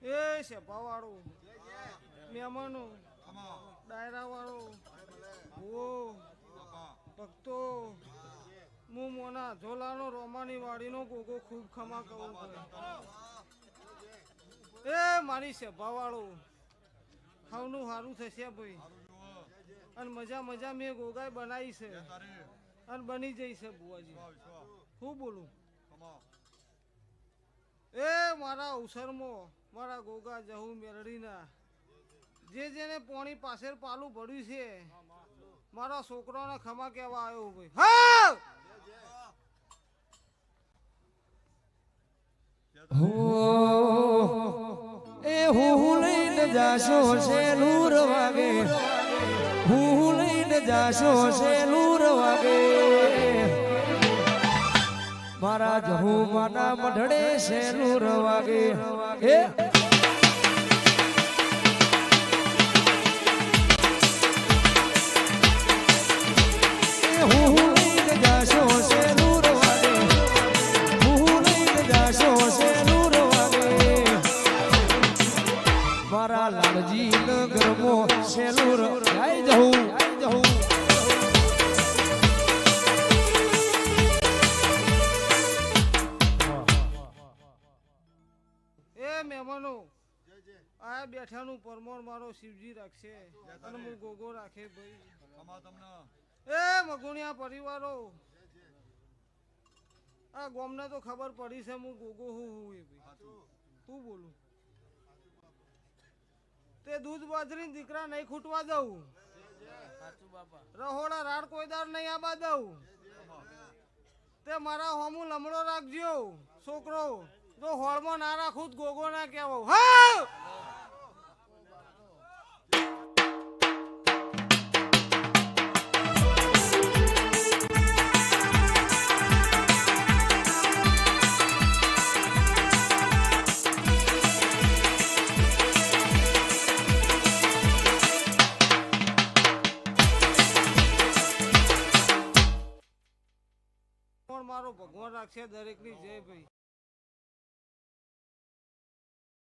એ સેપા વાળું મહેમાનો ડાયરા વાળો ઓ ભક્તો હું મોના ઝોલાનો રોમાની વાડીનો ગોગો ખૂબ ખમા કહું એ મારી સેભા વાળો ખાવનું સારું થશે ભાઈ અને મજા મજા મેં ગોગાઈ બનાવી છે અને બની જઈ છે બુઆજી હું બોલું એ મારા અવસરમાં મારા ગોગા જહુ મેરડીના જેને પોણી પાસે પાલું પડ્યું છે મારા છોકરાને ખમા કહેવા આવ્યો ભાઈ હા એ હું લઈને જાશો સેલુર વાગે હું લઈને જાશો સેલુર વાગે મારા જહુ માના મઢડે સેલુર વાગે એ હું લઈને જાશો સેલુર વાગે હું લઈને જાશો સેલુર વાગે મારા લાલજી નગરમો સેલુર આઈ જહું એ મહેમાનો આ બેઠાનું પરમોર મારો શિવજી રાખશે અને હું ગોગો રાખે ભાઈ એ મગુણિયા પરિવારો આ ગોમને તો ખબર પડી છે હું ગોગો હું એ ભાઈ હું બોલું તે દૂધ બાજરી દીકરા નહીં ખૂટવા દઉં રહોડા રાડ કોઈદાર નહીં આબા દઉં તે મારા હોમું લમડો રાખજો છોકરો જો હોળમાં ના રાખું ગોગો ના કહેવો હા